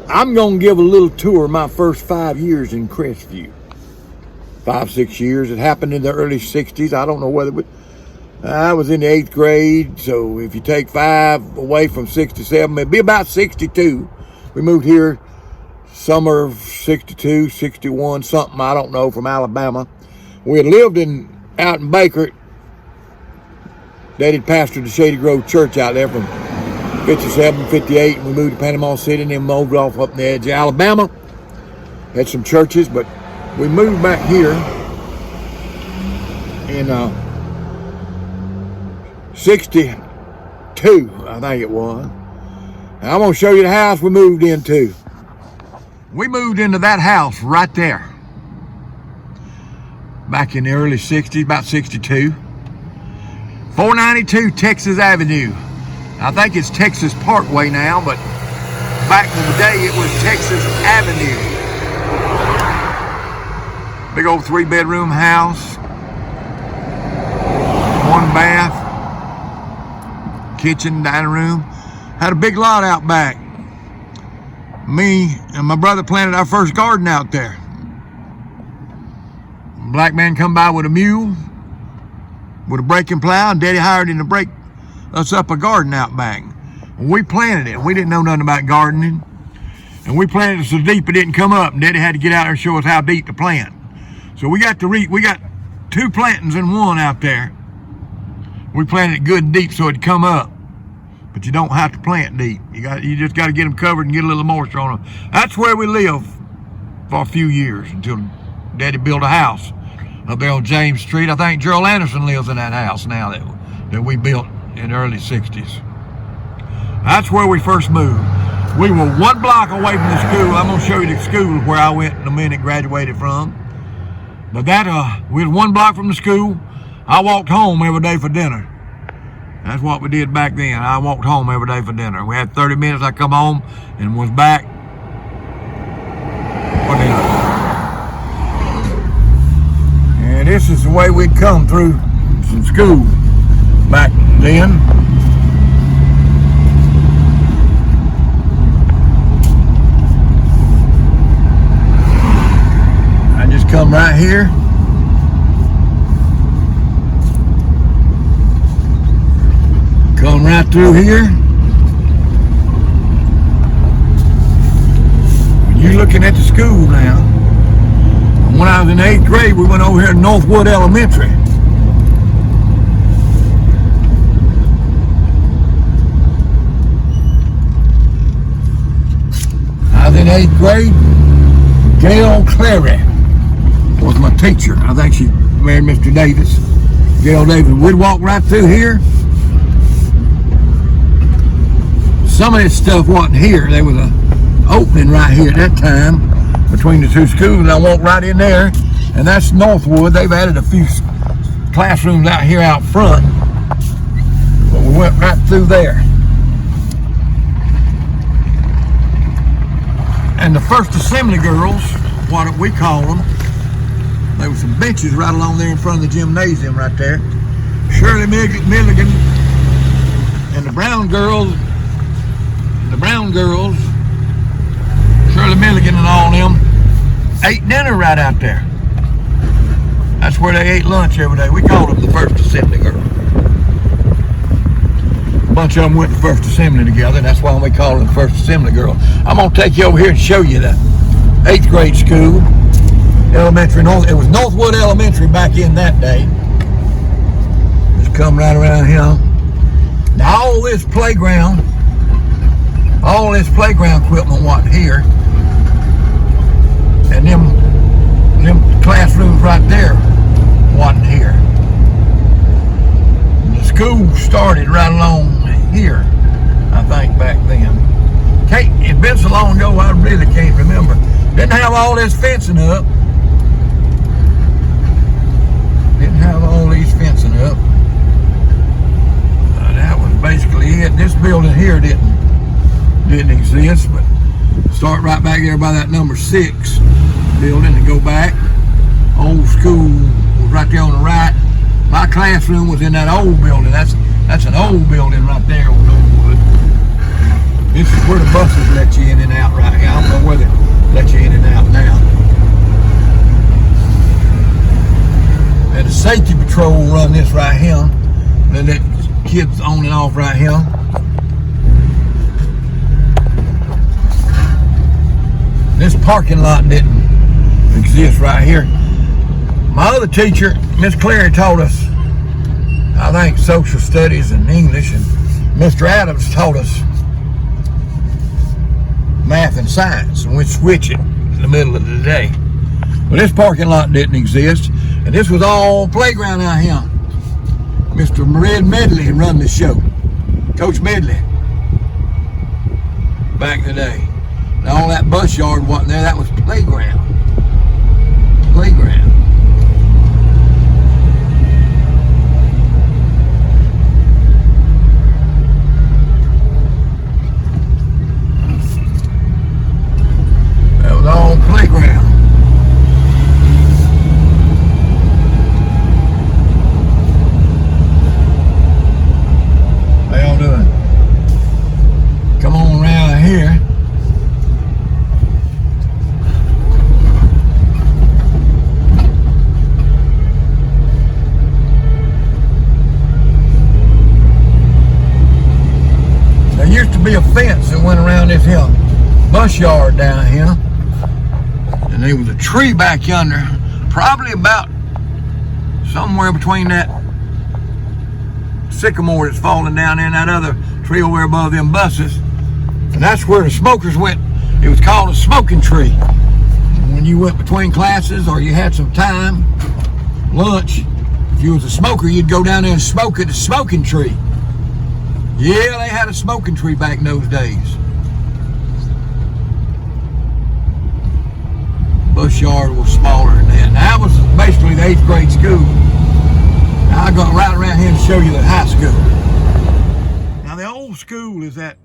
I'm going to give a little tour of my first 5 years in Crestview. 5, 6 years. It happened in the early 60s. I don't know whether I was in the 8th grade, so if you take 5 away from 67, it'd be about 62. We moved here summer of 62, 61, something, I don't know, from Alabama. We had lived out in Baker. Daddy pastored the Shady Grove Church out there from 57, 58, and we moved to Panama City and then moved off up in the edge of Alabama. Had some churches, but we moved back here in 62, I think it was. And I'm going to show you the house we moved into. We moved into that house right there back in the early 60s, about 62. 492 Texas Avenue. I think it's Texas Parkway now, but back in the day it was Texas Avenue. Big old 3-bedroom house. 1 bath. Kitchen, dining room. Had a big lot out back. Me and my brother planted our first garden out there. A black man come by with a mule, with a breaking plow, and Daddy hired him to break us up a garden out back. And we planted it. We didn't know nothing about gardening. And we planted it so deep it didn't come up, and Daddy had to get out there and show us how deep to plant. So we got 2 plantings in one out there. We planted it good and deep so it'd come up. But you don't have to plant deep. You just got to get them covered and get a little moisture on them. That's where we lived for a few years until Daddy built a house up there on James Street. I think Gerald Anderson lives in that house now that we built in the early 60s. That's where we first moved. We were 1 block away from the school. I'm going to show you the school where I went in a minute, graduated from. But we was 1 block from the school. I walked home every day for dinner. That's what we did back then. I walked home every day for dinner. We had 30 minutes. I come home and was back for dinner. And this is the way we'd come through some school back then. I just come right here. Come right through here. You're looking at the school now. And when I was in 8th grade, we went over here to Northwood Elementary. I was in 8th grade. Gail Clary was my teacher. I think she married Mr. Davis. Gail Davis. We'd walk right through here. Some of this stuff wasn't here. There was an opening right here at that time between the 2 schools, and I walked right in there, and that's Northwood. They've added a few classrooms out here out front, but we went right through there. And the First Assembly girls, what we call them, there were some benches right along there in front of the gymnasium right there. Shirley Milligan and the Brown girls, Shirley Milligan and all them, ate dinner right out there. That's where they ate lunch every day. We called them the First Assembly girls. A bunch of them went to First Assembly together. That's why we call them First Assembly girls. I'm going to take you over here and show you the 8th grade school. Elementary, it was Northwood Elementary back in that day. Just come right around here. Now all this playground equipment wasn't here. And them classrooms right there wasn't here. And the school started right along here, I think, back then. It's been so long ago, I really can't remember. Didn't have all this fencing up. That was basically it. This building here didn't exist, but start right back there by that number 6 building and go back. Old school was right there on the right. My classroom was in that old building. That's an old building right there with old wood. This is where the buses let you in and out right here. I don't know where they let you in and out now. And the safety patrol run this right here. They let kids on and off right here. This parking lot didn't exist right here. My other teacher, Miss Cleary, taught us, I think, social studies and English, and Mr. Adams taught us math and science, and we'd switch it in the middle of the day. But this parking lot didn't exist, and this was all playground out here. Mr. Red Medley run the show. Coach Medley. Back in the day. And all that bus yard wasn't there, that was playground. Playground. That was all playground. How y'all doing? Come on around here. There used to be a fence that went around this hill bus yard down here, and there was a tree back yonder, probably about somewhere between that sycamore that's falling down there and that other tree over there above them buses, and that's where the smokers went. It was called a smoking tree. When you went between classes or you had some time, lunch, if you was a smoker, you'd go down there and smoke at the smoking tree. Yeah, they had a smoking tree back in those days. Bus yard was smaller than that. Now, that was basically the 8th grade school. Now I'm going right around here and show you the high school. Now the old school is that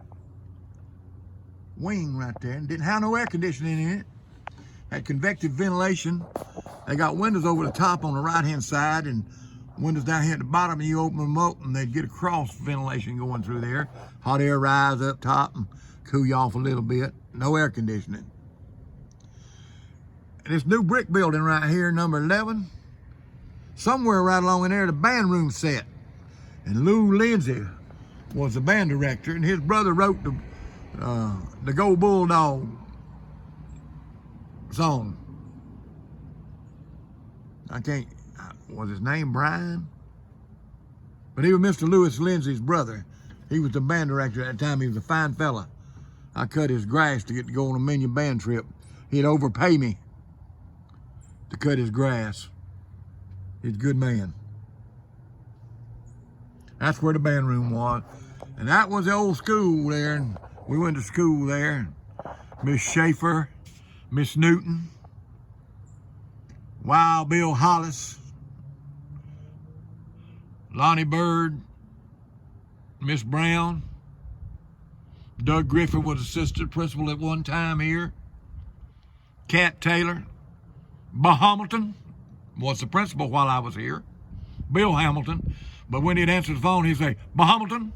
wing right there, and didn't have no air conditioning in it. Had convective ventilation. They got windows over the top on the right hand side and windows down here at the bottom, and you open them up and they'd get a cross ventilation going through there. Hot air rise up top and cool you off a little bit. No air conditioning. And this new brick building right here, number 11, somewhere right along in there, the band room set. And Lou Lindsay was the band director, and his brother wrote the Go Bulldog song. Was his name Brian? But he was Mr. Lewis Lindsay's brother. He was the band director at that time. He was a fine fella. I cut his grass to get to go on a mini band trip. He'd overpay me to cut his grass. He's a good man. That's where the band room was. And that was the old school there. And we went to school there. Miss Schaefer, Miss Newton, Wild Bill Hollis, Lonnie Bird, Miss Brown. Doug Griffin was assistant principal at one time here. Cat Taylor. Bob Hamilton was the principal while I was here. Bill Hamilton. But when he'd answer the phone, he'd say, Bob Hamilton.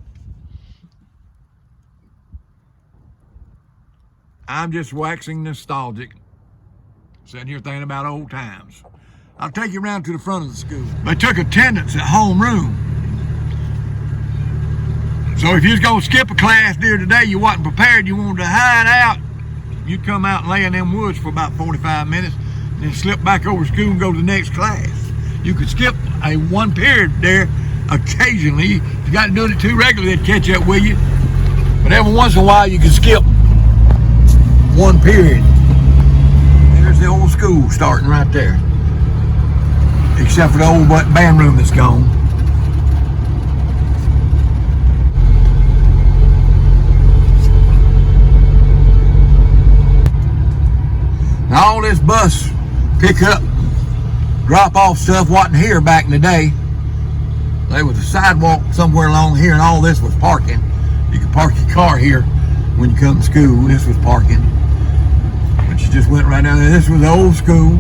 I'm just waxing nostalgic. Sitting here thinking about old times. I'll take you around to the front of the school. They took attendance at homeroom. So if you was gonna skip a class during the day, you wasn't prepared, you wanted to hide out, you'd come out and lay in them woods for about 45 minutes, and then slip back over to school and go to the next class. You could skip a one period there occasionally. If you got to do it too regularly, they'd catch up with you. But every once in a while, you could skip one period. There's the old school starting right there. Except for the old band room that's gone. Now all this bus pick up, drop off stuff wasn't here back in the day. There was a sidewalk somewhere along here and all this was parking. You could park your car here when you come to school. This was parking. But you just went right down there. This was the old school.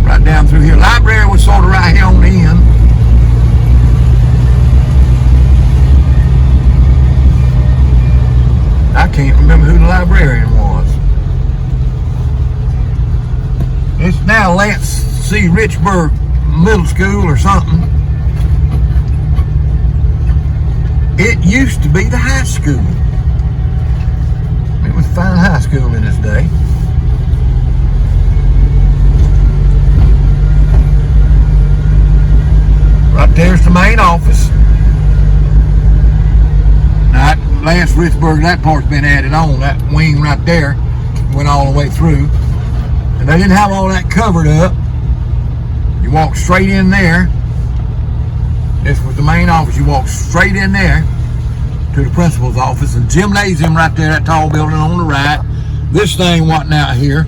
Right down through here. Library was sort of right here on the end. can't remember who the librarian was. It's now Lance C. Richburg Middle School or something. It used to be the high school. It was a fine high school in its day. Right there's the main office. Now, Lance Richburg, that part's been added on. That wing right there went all the way through. And they didn't have all that covered up. You walk straight in there. This was the main office. You walk straight in there to the principal's office. And gymnasium right there, that tall building on the right. This thing wasn't out here.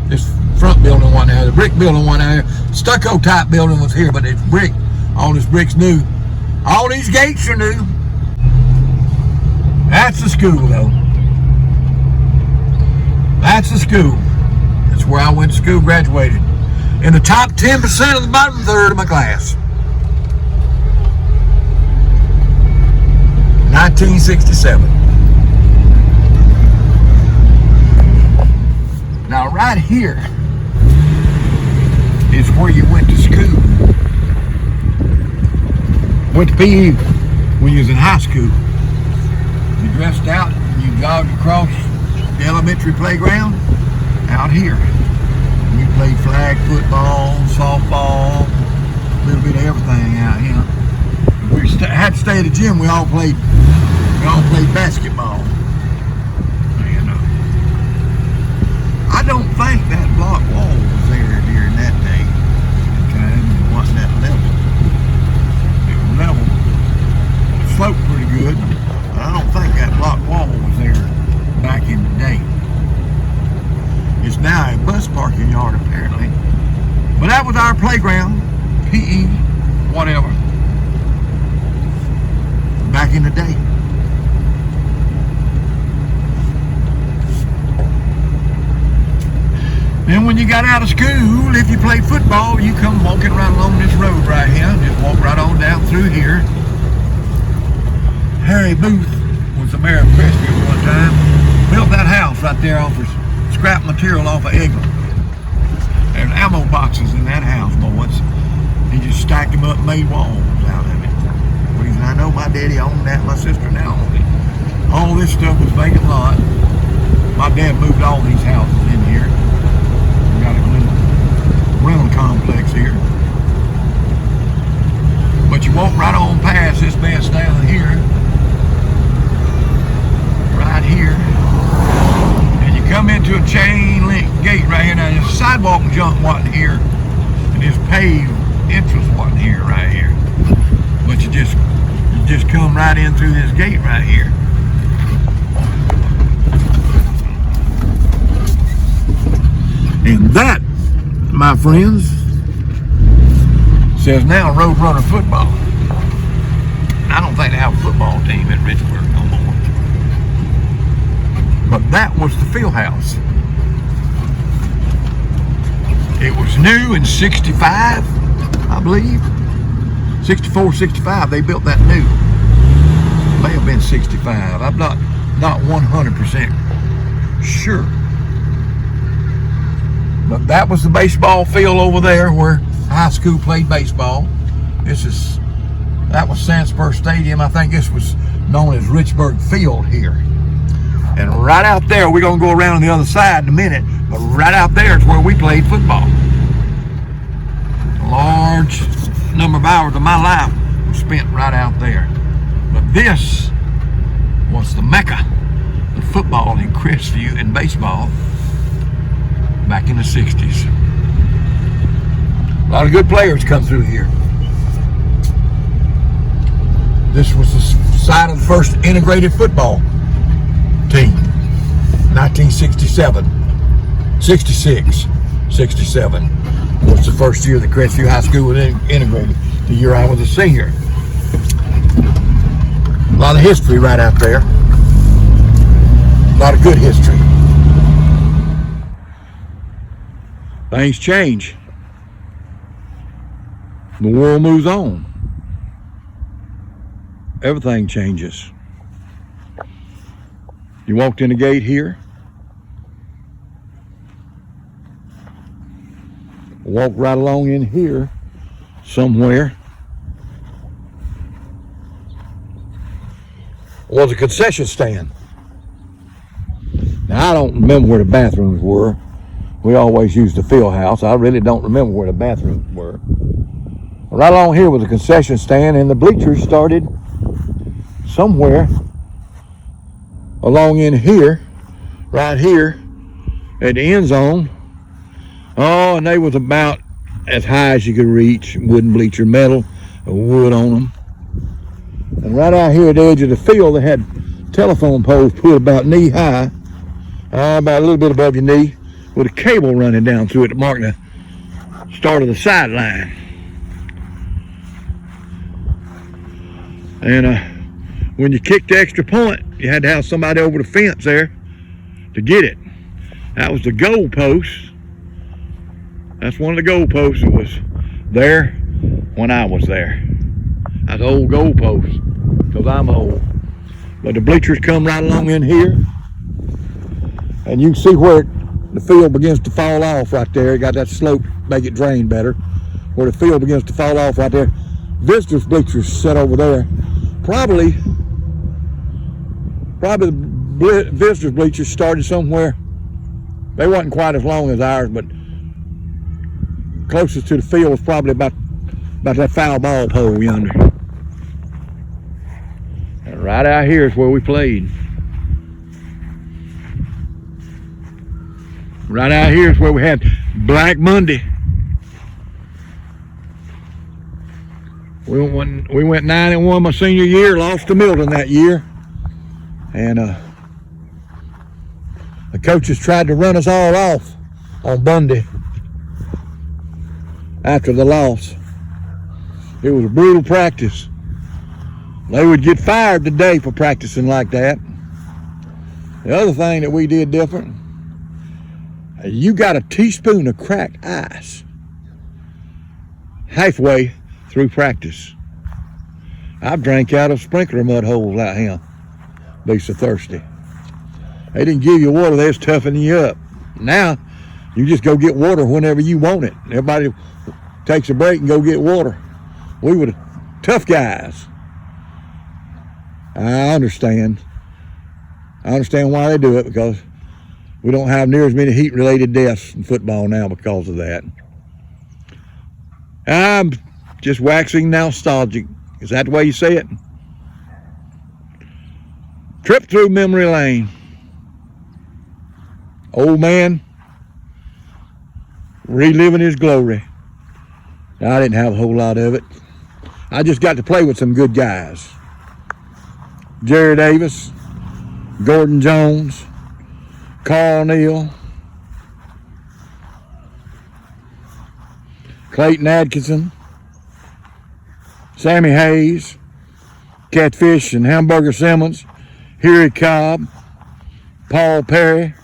This front building wasn't out here. The brick building wasn't out here. Stucco type building was here, but it's brick. All this brick's new. All these gates are new. That's the school, though. That's the school. That's where I went to school, graduated. In the top 10% of the bottom third of my class. 1967. Now, right here is where you went to school. Went to PE when you was in high school. You dressed out and you jogged across the elementary playground out here. And you played flag football, softball, a little bit of everything out here. We had to stay at the gym. We all played basketball. And I don't think that block wall was there during that day. It wasn't that level. It was level. It sloped pretty good. I don't think that block wall was there back in the day. It's now a bus parking yard apparently. But that was our playground, PE, whatever, back in the day. Then when you got out of school, if you played football, you come walking right along this road right here. Just walk right on down through here. Harry Booth was the mayor of Crestview one time. Built that house right there off of scrap material off of Eglin. There's ammo boxes in that house, boys. He just stacked them up and made walls out of it. The reason I know my daddy owned that, my sister now owned it. All this stuff was vacant lot. My dad moved all these houses in here. We got a little rental complex here. But you walk right on past this mess down here. Right here. And you come into a chain link gate right here. Now this sidewalk junk wasn't here. And this paved entrance wasn't here right here. But you just come right in through this gate right here. And that, my friends, says now Roadrunner football. I don't think they have a football team at Richburg no more. But that was the field house. It was new in 65, I believe. 64, 65, they built that new. May have been 65. I'm not 100% sure. But that was the baseball field over there where high school played baseball. That was Sandsburg Stadium. I think this was known as Richburg Field here. And right out there, we're going to go around on the other side in a minute, but right out there is where we played football. A large number of hours of my life was spent right out there. But this was the mecca of football in Crestview and baseball back in the 60s. A lot of good players come through here. This was the site of the first integrated football team. 1967, 66, 67 was the first year that Crestview High School was integrated. The year I was a senior. A lot of history right out there. A lot of good history. Things change. The world moves on. Everything changes. You walked in the gate here. Walk right along in here somewhere. Was a concession stand. Now, I don't remember where the bathrooms were. We always used the field house. I really don't remember where the bathrooms were. Right along here was a concession stand, and the bleachers started somewhere along in here, right here at the end zone. Oh, and they was about as high as you could reach, wooden bleacher, metal, wood on them. And right out here at the edge of the field, they had telephone poles put about knee high, about a little bit above your knee, with a cable running down through it to mark the start of the sideline. And when you kicked the extra point, you had to have somebody over the fence there to get it. That was the goal post. That's one of the goal posts that was there when I was there. That's an old goal post, because I'm old. But the bleachers come right along in here, and you can see where the field begins to fall off right there. You got that slope, make it drain better. Where the field begins to fall off right there. Visitors bleachers set over there. Probably the visitors bleachers started somewhere. They wasn't quite as long as ours, but closest to the field was probably about that foul ball pole yonder. And right out here is where we played. Right out here is where we had Black Monday. We went 9-1 my senior year, lost to Milton that year. And the coaches tried to run us all off on Monday after the loss. It was a brutal practice. They would get fired today for practicing like that. The other thing that we did different, you got a teaspoon of cracked ice halfway through practice. I've drank out of sprinkler mud holes out here. Be so thirsty. They didn't give you water, they was toughening you up. Now, you just go get water whenever you want it. Everybody takes a break and go get water. We were the tough guys. I understand why they do it, because we don't have near as many heat-related deaths in football now because of that. I'm just waxing nostalgic. Is that the way you say it? Trip through memory lane. Old man reliving his glory. I didn't have a whole lot of it. I just got to play with some good guys. Jerry Davis, Gordon Jones, Carl Neal, Clayton Atkinson, Sammy Hayes, Catfish and Hamburger Simmons, Huey Cobb, Paul Perry,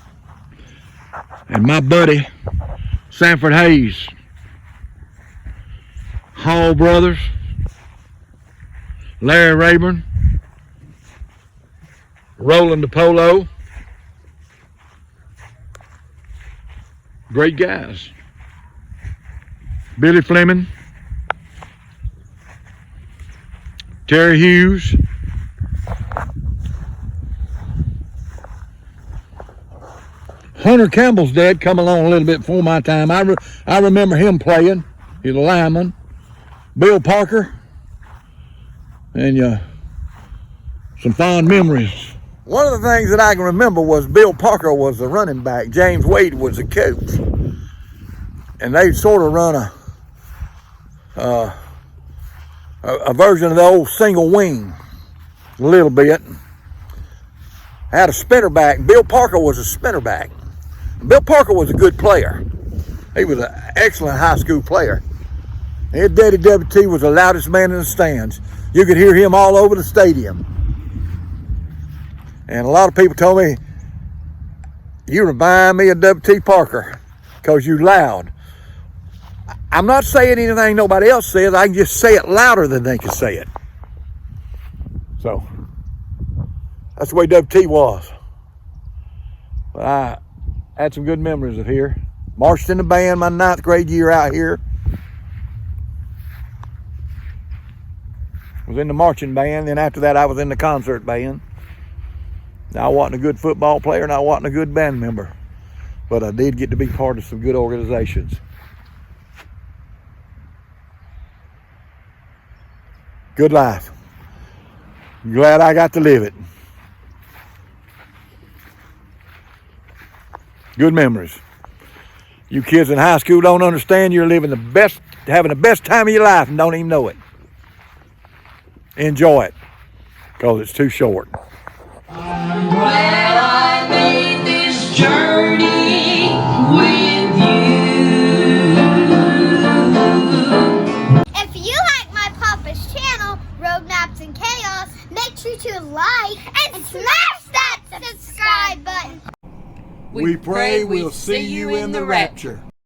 and my buddy Sanford Hayes, Hall Brothers, Larry Rayburn, Roland DePolo. Great guys. Billy Fleming, Terry Hughes, Hunter Campbell's dad come along a little bit before my time. I remember him playing. He's a lineman. Bill Parker, and some fond memories. One of the things that I can remember was Bill Parker was the running back. James Wade was the coach. And they sort of run a version of the old single wing a little bit. Had a spinner back. Bill Parker was a spinner back. Bill Parker was a good player. He was an excellent high school player. His daddy WT was the loudest man in the stands. You could hear him all over the stadium. And a lot of people told me, you remind me of WT Parker because you loud. I'm not saying anything nobody else says. I can just say it louder than they can say it. So, that's the way WT was. But I had some good memories of here. Marched in the band my 9th grade year out here. Was in the marching band. Then after that, I was in the concert band. Now, I wasn't a good football player and I wasn't a good band member. But I did get to be part of some good organizations. Good life. Glad I got to live it. Good memories. You kids in high school don't understand you're living having the best time of your life and don't even know it. Enjoy it, because it's too short. Well, I made this journey with you. If you like my Papa's channel, Road Maps and Chaos, make sure to like and smash that subscribe button. We pray we'll see you in the rapture.